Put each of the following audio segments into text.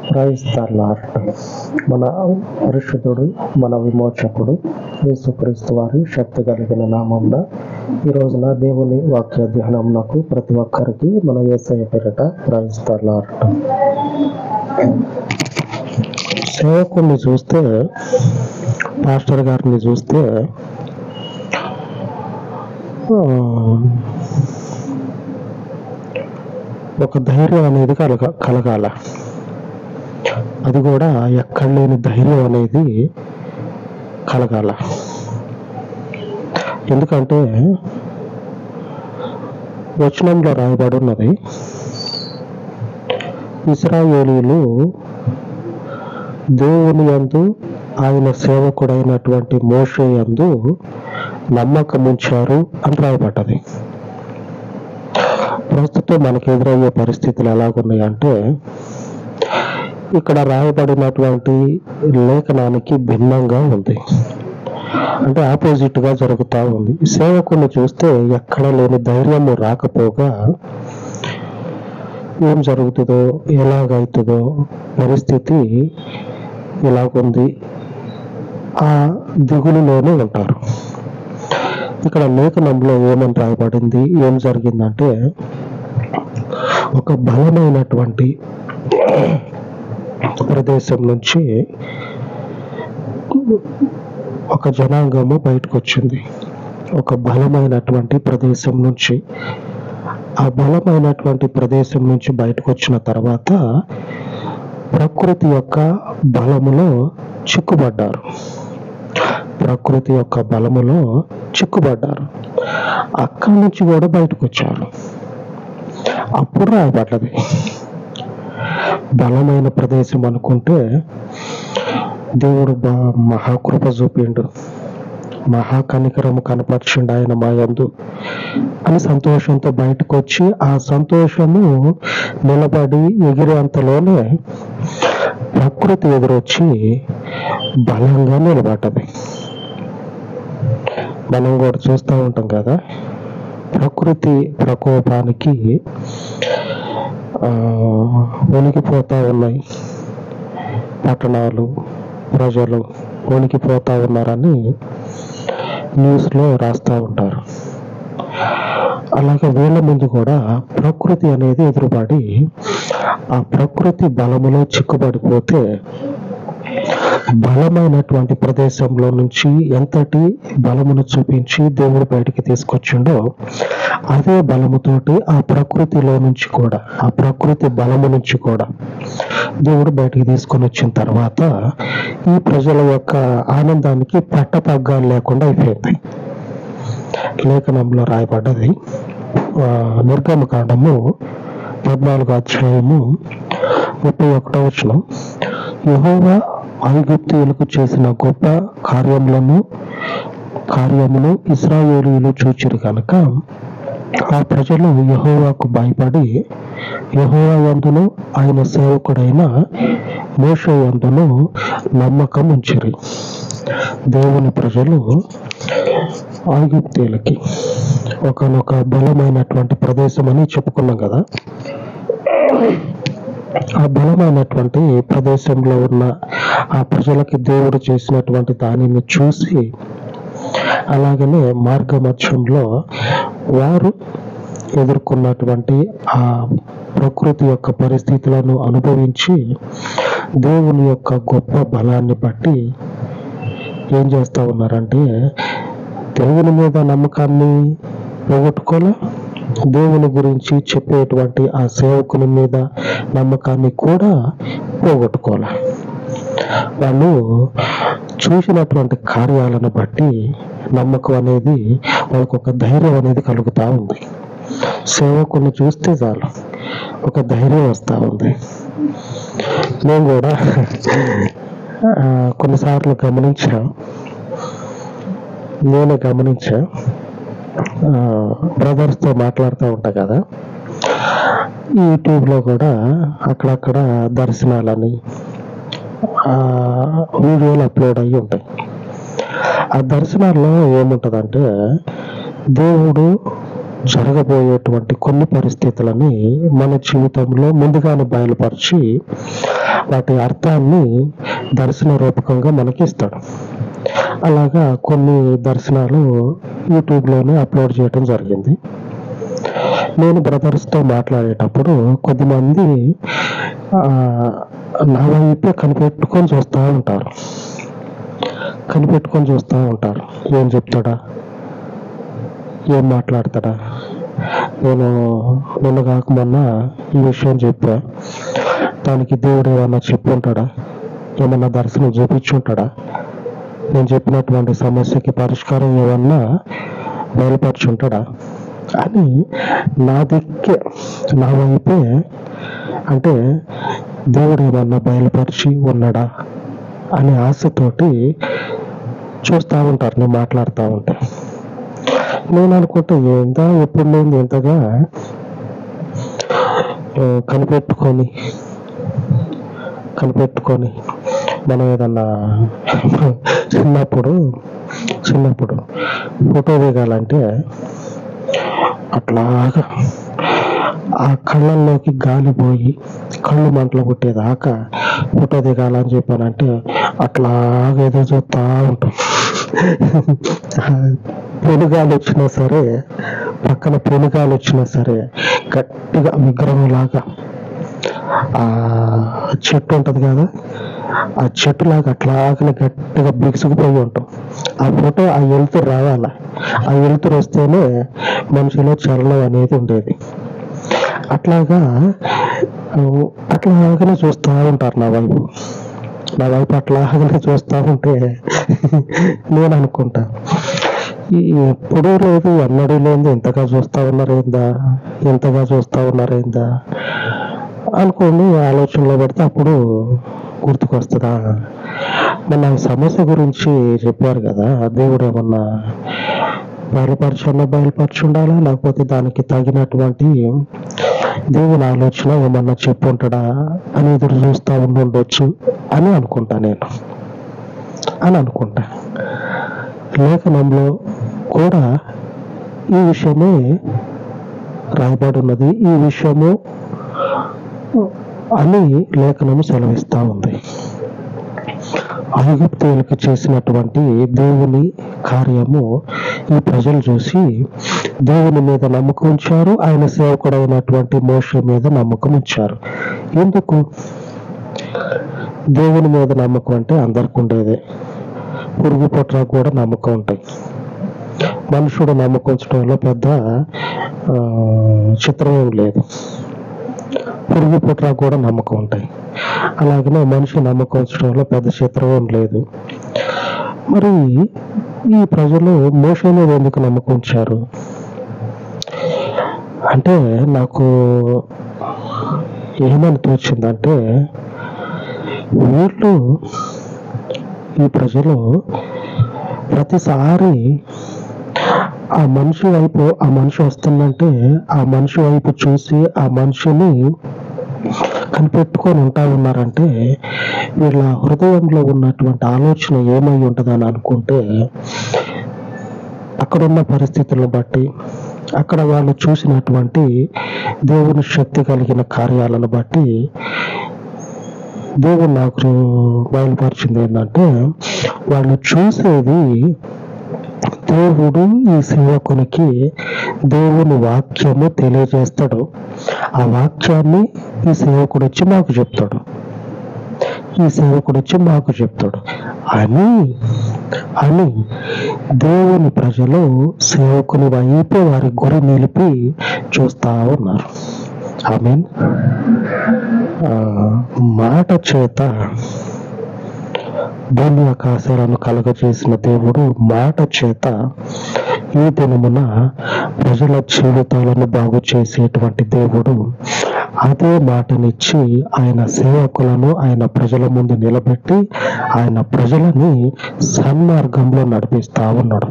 Praise the lord. మన పరిశుద్ధుడు, మన విమోచకుడు యేసుక్రీస్తు వారి శక్తి కలిగిన నామమున ఈ రోజున దేవుని వాక్య ధ్యానమునకు ప్రతి ఒక్కరికి మన యేసయ్య పేరిట ప్రైజ్ ద లార్డ్. సేవకుడిని చూస్తే, పాస్టర్ గారిని చూస్తే ఒక ధైర్యం అనేది కలగాల. అది కూడా ఎక్కడ లేని ధైర్యం అనేది కలగాల. ఎందుకంటే వచనంలో రాయబడి ఉన్నది, ఇశ్రాయేలీయులు దేవుని యందు ఆయన సేవకుడైనటువంటి మోషే యందు నమ్మకం ఉంచారు అని రాయబడ్డది. ప్రస్తుతం మనకు ఎదురయ్యే పరిస్థితులు ఎలాగున్నాయంటే, ఇక్కడ రాయబడినటువంటి లేఖనానికి భిన్నంగా ఉంది, అంటే ఆపోజిట్ గా జరుగుతూ ఉంది. సేవకుని చూస్తే ఎక్కడ లేని ధైర్యము రాకపోగా ఏం జరుగుతుందో, ఎలాగైతుందో పరిస్థితి ఇలాగుంది, ఆ దిగులులోనే ఉంటారు. ఇక్కడ లేఖనంలో ఏమని రాయబడింది, ఏం జరిగిందంటే, ఒక బలమైనటువంటి ప్రదేశం నుంచి ఒక జనాంగము బయటకు వచ్చింది. ఒక బలమైనటువంటి ప్రదేశం నుంచి, ఆ బలమైనటువంటి ప్రదేశం నుంచి బయటకు వచ్చిన తర్వాత ప్రకృతి యొక్క బలములో చిక్కుబడ్డారు. ప్రకృతి యొక్క బలములో చిక్కుబడ్డారు. అక్కడి నుంచి కూడా బయటకు వచ్చారు. అప్పుడు రాయబడ్డది. బలమైన ప్రదేశం అనుకుంటే దేవుడు మహాకృప చూపిండు, మహాకనికరము కనపరిచిండు ఆయన మా యందు అని సంతోషంతో బయటకు వచ్చి, ఆ సంతోషము నిలబడి ఎగిరేంతలోనే ప్రకృతి ఎదురొచ్చి బలంగా నిలబడ్డది. మనం కూడా చూస్తూ ఉంటాం కదా, ప్రకృతి ప్రకోపానికి వణికిపోతా ఉన్నాయి పట్టణాలు, ప్రజలు వణికిపోతా ఉన్నారని న్యూస్లో రాస్తూ ఉంటారు. అలాగే వీళ్ళ ముందు కూడా ప్రకృతి అనేది ఎదురుపడి, ఆ ప్రకృతి బలములో చిక్కుబడిపోతే బలమైనటువంటి ప్రదేశంలో నుంచి ఎంతటి బలమును చూపించి దేవుడు బయటికి తీసుకొచ్చిండో, అదే బలముతోటి ఆ ప్రకృతిలో నుంచి కూడా, ఆ ప్రకృతి బలము నుంచి కూడా దేవుడు బయటికి తీసుకొని వచ్చిన తర్వాత ఈ ప్రజల యొక్క ఆనందానికి పట్టపగ్గాలు లేకుండా అయిపోయింది. లేఖనంలో రాయబడ్డది, నిర్గమకాండము 14వ అధ్యాయము 31వ వచనం, యెహోవా ఐగుప్తీయులకు చేసిన గొప్ప కార్యములు ఇశ్రాయేలీయులు చూచిరు కనుక ఆ ప్రజలు యెహోవాకు భయపడి యెహోవా యందును ఆయన సేవకుడైన మోషే యందును నమ్మకం ఉంచిరి. దేవుని ప్రజలు ఐగుప్తీయులకి ఒకనొక బలమైనటువంటి ప్రదేశం అని చెప్పుకున్నాం కదా, ఆ బలమైనటువంటి ప్రదేశంలో ఉన్న ఆ ప్రజలకి దేవుడు చేసినటువంటి దానిని చూసి, అలాగనే మార్గమధ్యంలో వారు ఎదుర్కొన్నటువంటి ఆ ప్రకృతి యొక్క పరిస్థితులను అనుభవించి దేవుని యొక్క గొప్ప బలాన్ని బట్టి ఏం చేస్తూ ఉన్నారంటే, దేవుని మీద నమ్మకాన్ని పోగొట్టుకోలే, దేవుని గురించి చెప్పేటువంటి ఆ సేవకుని మీద నమ్మకాన్ని కూడా పోగొట్టుకోలే. వాళ్ళు చూసినటువంటి కార్యాలను బట్టి నమ్మకం అనేది, వాళ్ళకు ఒక ధైర్యం అనేది కలుగుతూ ఉంది. సేవకుని చూస్తే చాలు ఒక ధైర్యం వస్తూ ఉంది. నేను కూడా కొన్నిసార్లు గమనించా, బ్రదర్స్తో మాట్లాడుతూ ఉంటా కదా, యూట్యూబ్లో కూడా అక్కడక్కడ దర్శనాలని వీడియోలు అప్లోడ్ అయ్యి ఉంటాయి. ఆ దర్శనాల్లో ఏముంటుందంటే, దేవుడు జరగబోయేటువంటి కొన్ని పరిస్థితులని మన జీవితంలో ముందుగానే బయలుపరిచి వాటి అర్థాన్ని దర్శన రూపకంగా మనకి ఇస్తాడు. అలాగా కొన్ని దర్శనాలు యూట్యూబ్లోనే అప్లోడ్ చేయడం జరిగింది. నేను బ్రదర్స్తో మాట్లాడేటప్పుడు కొద్దిమంది నా వైపే కనిపెట్టుకొని చూస్తూ ఉంటారు. ఏం చెప్తాడా, ఏం మాట్లాడతాడా. నేను నిన్న కాక మొన్న ఈ విషయం చెప్పా, దానికి దేవుడు ఏమన్నా చెప్పుంటాడా, ఏమన్నా దర్శనం చూపించుంటాడా, నేను చెప్పినటువంటి సమస్యకి పరిష్కారం ఏమన్నా బయలుపరుచుంటాడా అని నా దిక్కే, నా వైపే, అంటే దేవుడు ఏమన్నా బయలుపరిచి ఉన్నాడా అనే ఆశతోటి చూస్తూ ఉంటారు నేను మాట్లాడుతూ ఉంటా. నేను అనుకుంటే ఏందా ఎప్పుడు లేని ఎంతగా కనిపెట్టుకొని మనం ఏదన్నా చిన్నప్పుడు ఫోటో దిగాలంటే అట్లాగా ఆ కళ్ళల్లోకి గాలి పోయి కళ్ళు మంటలు పుట్టేదాకా ఫోటో దిగాలని చెప్పానంటే అట్లాగా ఏదో చూస్తూ ఉంటాం. పెనుగాలు వచ్చినా సరే, పక్కన పెనుగాలు వచ్చినా సరే గట్టిగా విగ్రహం లాగా ఆ చెట్టు ఉంటది కదా, ఆ చెట్టులాగా అట్లాగనే గట్టిగా బిగుసుకుపోయి ఉంటాం. ఆ ఫోటో ఆ వెలుతురు రావాలా, ఆ వెలుతురు వస్తేనే మనిషిలో చలనం అనేది ఉండేది. అట్లాగనే చూస్తూ ఉంటారు నా వైపు అట్లాగనే చూస్తూ ఉంటే నేను అనుకుంటా, ఎప్పుడూ లేదు ఎన్నడూ లేదు ఎంతగా చూస్తూ ఉన్నారేందా అనుకోండి. ఆలోచనలో పెడితే అప్పుడు గుర్తుకొస్తుందా, మన సమస్య గురించి చెప్పారు కదా, దేవుడు ఏమన్నా బయలుపరిచి ఉండాలా, లేకపోతే దానికి తగినటువంటి దేవుని ఆలోచన ఏమన్నా చెప్పుంటాడా అని ఎదురు చూస్తూ ఉండొచ్చు అని అనుకుంటా. లేఖనంలో కూడా ఈ విషయమే రాయబడి ఉన్నది, ఈ విషయము అని లేఖనము సెలవిస్తూ ఉంది. ఐగుప్తీయులకు చేసినటువంటి దేవుని కార్యము ఈ ప్రజలు చూసి దేవుని మీద నమ్మకం ఉంచారు, ఆయన సేవకుడైనటువంటి మోషే మీద నమ్మకం ఉంచారు. ఎందుకు దేవుని మీద నమ్మకం అంటే అందరికి ఉండేదే, పురుగు పొట్రకు కూడా నమ్మకం ఉంటాయి. మనుషుడు నమ్మకం ఉంచడంలో పెద్ద చిత్రం ఏం లేదు, పురుగు పొట్రకు కూడా నమ్మకం ఉంటాయి. అలాగనే మనిషి నమ్మకం ఉంచడంలో పెద్ద చిత్రం ఏం లేదు. మరి ఈ ప్రజలు మోషే మీద ఎందుకు నమ్మకం ఉంచారు అంటే నాకు ఏమని తోచిందంటే, వీళ్ళు ఈ ప్రజలు ప్రతిసారి ఆ మనిషి వస్తుందంటే ఆ మనిషి వైపు చూసి ఆ మనిషిని కనిపెట్టుకొని ఉన్నారంటే వీళ్ళ హృదయంలో ఉన్నటువంటి ఆలోచన ఏమై ఉంటుందని అనుకుంటే, అక్కడున్న పరిస్థితులను బట్టి, అక్కడ వాళ్ళు చూసినటువంటి దేవుని శక్తి కలిగిన కార్యాలను బట్టి దేవుడు నాకు బయలుపరిచింది ఏంటంటే, వాళ్ళు చూసేది దేవుడు ఈ సేవకునికి దేవుని వాక్యము తెలియజేస్తాడు, ఆ వాక్యాన్ని ఈ సేవకుడు వచ్చి మాకు చెప్తాడు అని దేవుని ప్రజలు సేవకుని వైపు వారి గురి నిలిపి చూస్తా ఉన్నారు. ఆమేన్. మాట చేత భూమి ఆకాశాలను కలగజేసిన దేవుడు మాట చేత ఈ దినమున ప్రజల జీవితాలను బాగు చేసేటువంటి దేవుడు అదే మాటనిచ్చి ఆయన సేవకులను ఆయన ప్రజల ముందు నిలబెట్టి ఆయన ప్రజలని సన్మార్గంలో నడిపిస్తా ఉన్నాడు.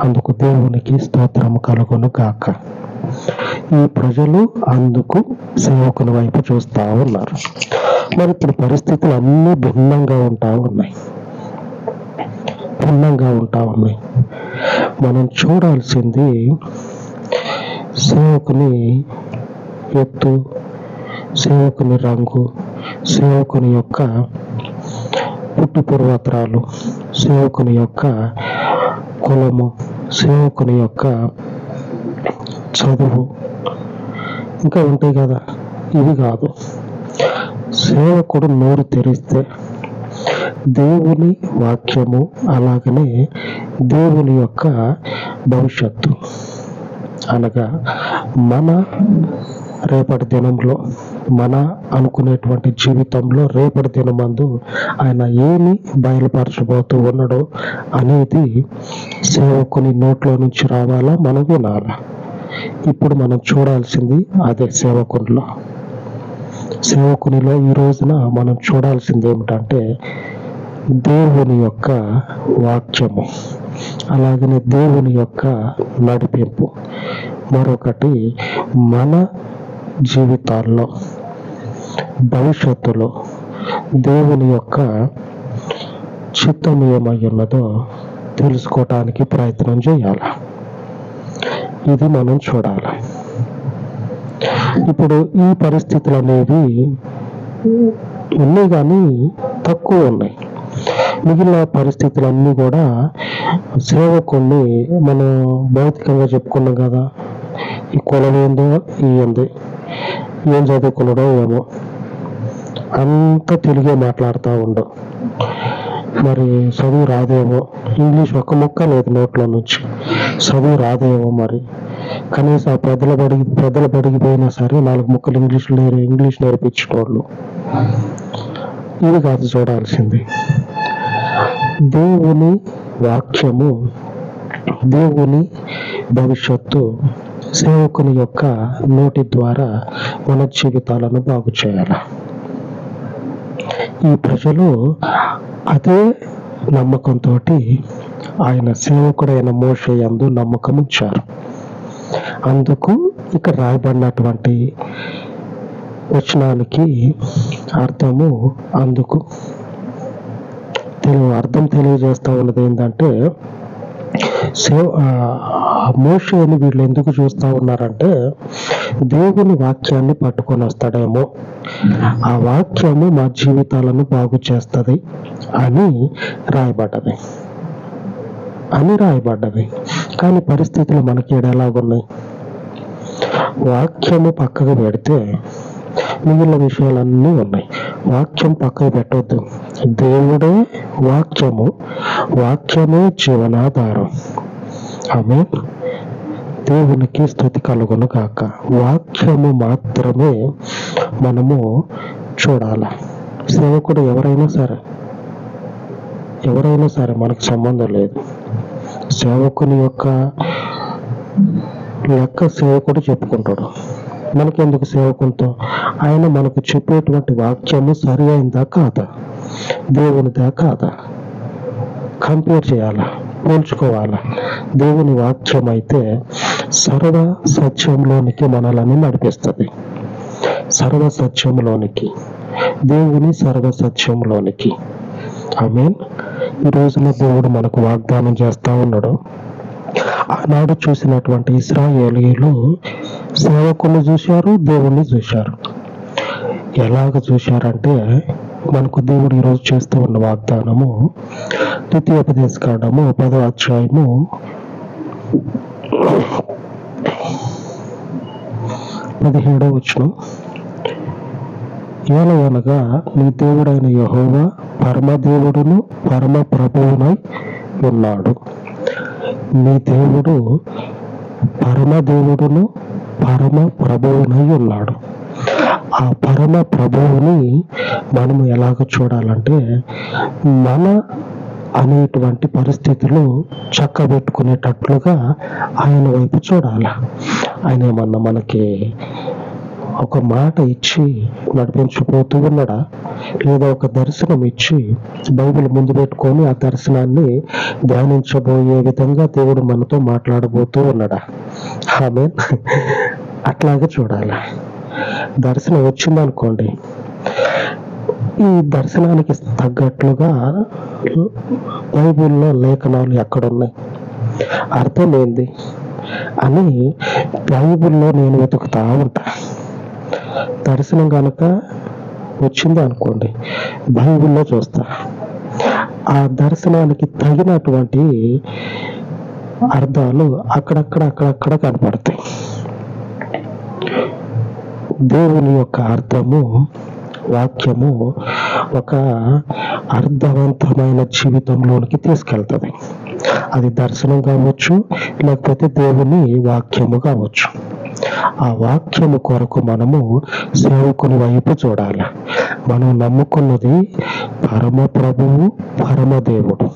అందుకు దేవునికి స్తోత్రం కలుగును గాక. ఈ ప్రజలు అందుకు సేవకుని వైపు చూస్తా ఉన్నారు. మరి ఇప్పుడు పరిస్థితులు అన్నీ భిన్నంగా ఉంటా ఉన్నాయి. మనం చూడాల్సింది సేవకుని ఎత్తు, సేవకుని రంగు, సేవకుని యొక్క పుట్టు పూర్వత్రాలు, సేవకుని యొక్క కులము, సేవకుని యొక్క చదువు ఇంకా ఉంటాయి కదా. ఇవి కాదు. సేవకుడు నోరు తెరిస్తే దేవుని వాక్యము, అలాగనే దేవుని యొక్క భవిష్యత్తు, అనగా మన రేపటి దినంలో, మన అనుకునేటువంటి జీవితంలో రేపటి దినమందు ఆయన ఏమి బయలుపరచబోతూ ఉన్నాడో అనేది సేవకుని నోట్లో నుంచి రావాలా, మనం వినాలా. ఇప్పుడు మనం చూడాల్సింది అదే సేవకునిలో. సేవకునిలో ఈ రోజున మనం చూడాల్సింది ఏమిటంటే దేవుని యొక్క వాక్యము, అలాగనే దేవుని యొక్క నడిపింపు. మరొకటి, మన జీవితాల్లో భవిష్యత్తులో దేవుని యొక్క చిత్తం ఏమై ఉన్నదో తెలుసుకోవటానికి ప్రయత్నం చేయాలి. ఇది మనం చూడాలి. ఇప్పుడు ఈ పరిస్థితులు అనేవి ఉన్నాయి కానీ తక్కువ ఉన్నాయి. మిగిలిన పరిస్థితులన్నీ కూడా సేవకుణ్ణి మనం భౌతికంగా చెప్పుకున్నాం కదా. ఈ కులం ఏందో, ఏంది, ఏం చదువుకున్నాడో ఏమో, అంత తెలుగే మాట్లాడుతూ ఉండు. మరి చదువు రాదేమో, ఇంగ్లీష్ ఒక్క ముక్క లేదు నోట్లో నుంచి, చదువు రాదేమో. మరి కనీసం ఆ పెద్దల బడికి పోయినా సరే 4 ముక్కలు ఇంగ్లీష్ నేర్పించేటోళ్ళు. ఇది కాదు చూడాల్సింది. దేవుని వాక్యము, దేవుని భవిష్యత్తు సేవకుని యొక్క నోటి ద్వారా మన జీవితాలను బాగు చేయాలి. ఈ ప్రజలు అదే నమ్మకంతో ఆయన సేవకుడైన మోషే యందు నమ్మకం ఉంచారు. అందుకు ఇక్కడ రాయబడినటువంటి వచనానికి అర్థము, అందుకు అర్థం తెలియజేస్తా ఉన్నది ఏంటంటే, మోషేని వీళ్ళు ఎందుకు చూస్తూ ఉన్నారంటే దేవుని వాక్యాన్ని పట్టుకొని వస్తాడేమో, ఆ వాక్యము మా జీవితాలను బాగు చేస్తుంది అని రాయబడ్డది. కానీ పరిస్థితులు మనకి ఎలాగున్నాయి? వాక్యము పక్కకు పెడితే మిగిలిన విషయాలన్నీ ఉన్నాయి. వాక్యం పక్కకు పెట్టవద్దు. దేవుడే వాక్యము, వాక్యమే జీవనాధారం. ఆమేన్. దేవునికి స్తుతి కలుగును గాక. వాక్యము మాత్రమే మనము చూడాలి. సేవకుడు ఎవరైనా సరే మనకు సంబంధం లేదు. సేవకుని యొక్క లెక్క సేవకుడు చెప్పుకుంటాడు. మనకెందుకు సేవకునితో? ఆయన మనకు చెప్పేటువంటి వాక్యము సరి అయిందా కాదా, దేవునిదా కాదా కంపేర్ చేయాలా, పోల్చుకోవాలా. దేవుని వాక్యం అయితే సర్వ సత్యంలోనికి మనల్ని నడిపిస్తుంది. సర్వ సత్యంలోనికి, దేవుని సర్వ సత్యంలోనికి. ఆమేన్. ఈ రోజున దేవుడు మనకు వాగ్దానం చేస్తా ఉన్నాడు. ఆనాడు చూసినటువంటి ఇశ్రాయేలీయులు సేవకుని చూశారు, దేవుణ్ణి చూశారు. ఎలాగ చూశారంటే, మనకు దేవుడు ఈరోజు చేస్తూ ఉన్న వాగ్దానము ద్వితీయోపదేశకాండము 10వ అధ్యాయము 17వ వచనం. ఏలయనగా నీ దేవుడైన యెహోవా పరమదేవుడును పరమ ప్రభువునై ఉన్నాడు. నీ దేవుడు పరమదేవుడును పరమ ప్రభువునై ఉన్నాడు. ఆ పరమ ప్రభువుని మనము ఎలాగ చూడాలంటే, మన అనేటువంటి పరిస్థితులు చక్కబెట్టుకునేటట్లుగా ఆయన వైపు చూడాలి. ఆయన ఏమన్నా మనకి ఒక మాట ఇచ్చి నడిపించిపోతూ ఉన్నాడా, లేదా ఒక దర్శనం ఇచ్చి బైబిల్ ముందు పెట్టుకొని ఆ దర్శనాన్ని ధ్యానించబోయే విధంగా దేవుడు మనతో మాట్లాడబోతూ ఉన్నాడా? ఆమేన్. అట్లాగే చూడాలి. దర్శనం వచ్చిందనుకోండి, ఈ దర్శనానికి తగ్గట్లుగా బైబిల్లో లేఖనాలు ఎక్కడున్నాయి, అర్థం ఏంది, అని బైబిల్లో నేను వెతుకుతా ఉంటా. దర్శనం కనుక వచ్చింది అనుకోండి, బైబిల్లో చూస్తా. ఆ దర్శనానికి తగినటువంటి అర్థాలు అక్కడక్కడ కనపడతాయి. దేవుని యొక్క అర్థము, వాక్యము ఒక అర్థవంతమైన జీవితంలోనికి తీసుకెళ్తుంది. అది దర్శనం కావచ్చు, లేకపోతే దేవుని వాక్యము కావచ్చు. ఆ వాక్యము కొరకు మనము సేవకుని వైపు చూడాలి. మనం నమ్ముకున్నది పరమ ప్రభువు, పరమదేవుడు.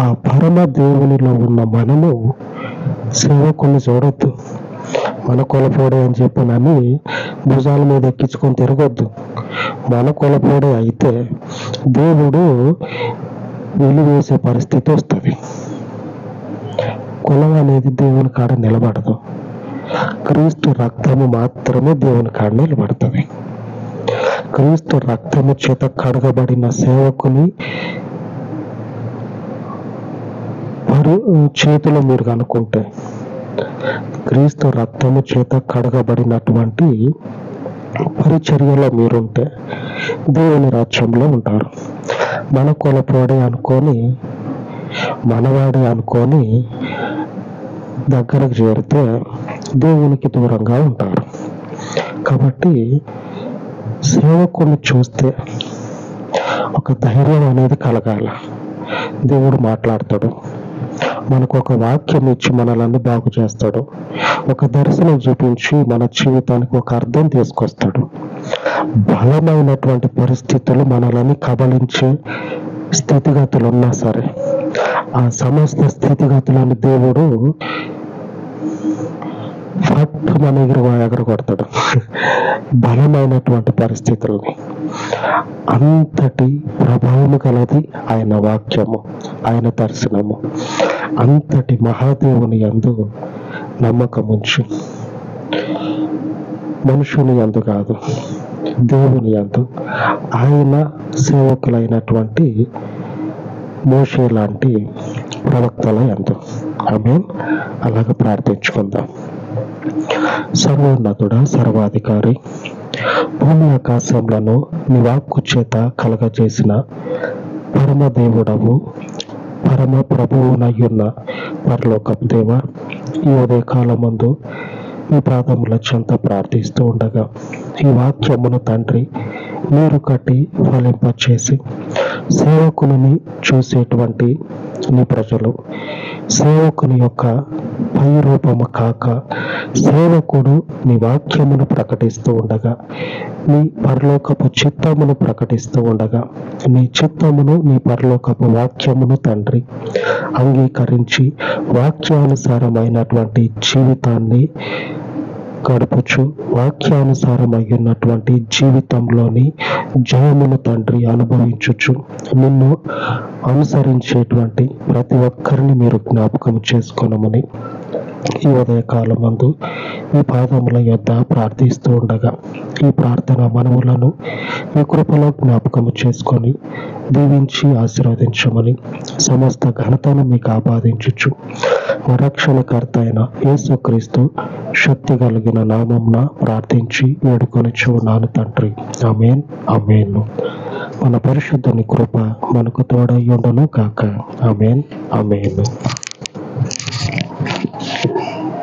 ఆ పరమ దేవునిలో ఉన్న మనము సేవకుని చూడొద్దు. మన కొలపోడే అని చెప్పినని భుజాల మీద ఎక్కించుకొని తిరగొద్దు. మన కొలపోడే అయితే దేవుడు వెలివేసే పరిస్థితి వస్తుంది. కులం అనేది దేవుని కాడ నిలబడదు. క్రీస్తు రక్తము మాత్రమే దేవుని కాడ నిలబడుతుంది. క్రీస్తు రక్తము చేత కడగబడిన సేవకుని చేతిలో మీరు కనుక్కుంటే, క్రీస్తు రక్తము చేత కడగబడినటువంటి పరిచర్యలో మీరుంటే దేవుని రాజ్యంలో ఉంటారు. మన కొలపోడే అనుకొని, మనవాడే అనుకొని దగ్గరకు చేరితే దేవునికి దూరంగా ఉంటారు. కాబట్టి సేవకుని చూస్తే ఒక ధైర్యం అనేది కలగాల. దేవుడు మాట్లాడతాడు, మనకు ఒక వాక్యం ఇచ్చి మనల్ని బాగు చేస్తాడు. ఒక దర్శనం చూపించి మన జీవితానికి ఒక అర్థం తీసుకొస్తాడు. బలమైనటువంటి పరిస్థితులు మనల్ని కబలించే స్థితిగతులు ఉన్నా సరే, ఆ సమస్త స్థితిగతులను దేవుడు మన ఎగరగొడతాడు. బలమైనటువంటి పరిస్థితుల్ని. అంతటి ప్రభావము కలది ఆయన వాక్యము, ఆయన దర్శనము. అంతటి మహాదేవుని యందు నమ్మకముంచు. మనుషుని యందు కాదు, దేవుని యందు. ఆయన సేవకులైనటువంటి మోషే లాంటి ప్రవక్తల యందు. ఆమేన్. అలాగే ప్రార్థించుకుందాం. సర్వోన్నతుడా, సర్వాధికారి, భూమి ఆకాశములను నీ వాక్కు చేత కలగజేసిన పరమదేవుడవు, పరమ ప్రభువునయ్యున్న పరలోకపు దేవ, ఈ ఉదయ కాలమందు ఈ పాదముల చెంత ప్రార్థిస్తూ ఉండగా ఈ వాక్యమును తండ్రి నీరు కట్టి ఫలింపచేసి సేవకుని చూసేటువంటి నీ ప్రజలు సేవకుని యొక్క పై రూపము కాక సేవకుడు నీ వాక్యమును ప్రకటిస్తూ ఉండగా, నీ పరలోకపు చిత్తమును ప్రకటిస్తూ ఉండగా, నీ చిత్తమును, నీ పరలోకపు వాక్యమును తండ్రి అంగీకరించి వాక్యానుసారమైనటువంటి జీవితాన్ని గడుపుచు, వాక్యానుసారమైనటువంటి జీవితంలోని జయమును తండ్రి అనుభవించుచు, నిన్ను అనుసరించేటువంటి ప్రతి ఒక్కరిని మీరు జ్ఞాపకం చేసుకోనమని ఈ ఉదయకాలమందు ఈ పాదముల యొద్ద ప్రార్థిస్తూ ఉండగా ఈ ప్రార్థన మనవులను ఈ కృపలో జ్ఞాపకము చేసుకొని దీవించి ఆశీర్వదించమని సమస్త ఘనతను మీకు ఆపాదించుచు రక్షణకర్త అయిన యేసుక్రీస్తు శక్తి కలిగిన నామమున ప్రార్థించి వేడుకొనిచున్నాను తండ్రి. ఆమేన్, ఆమేన్. మన పరిశుద్ధుని కృప మనకు తోడై ఉండును కాక. ఆమేన్, ఆమేన్.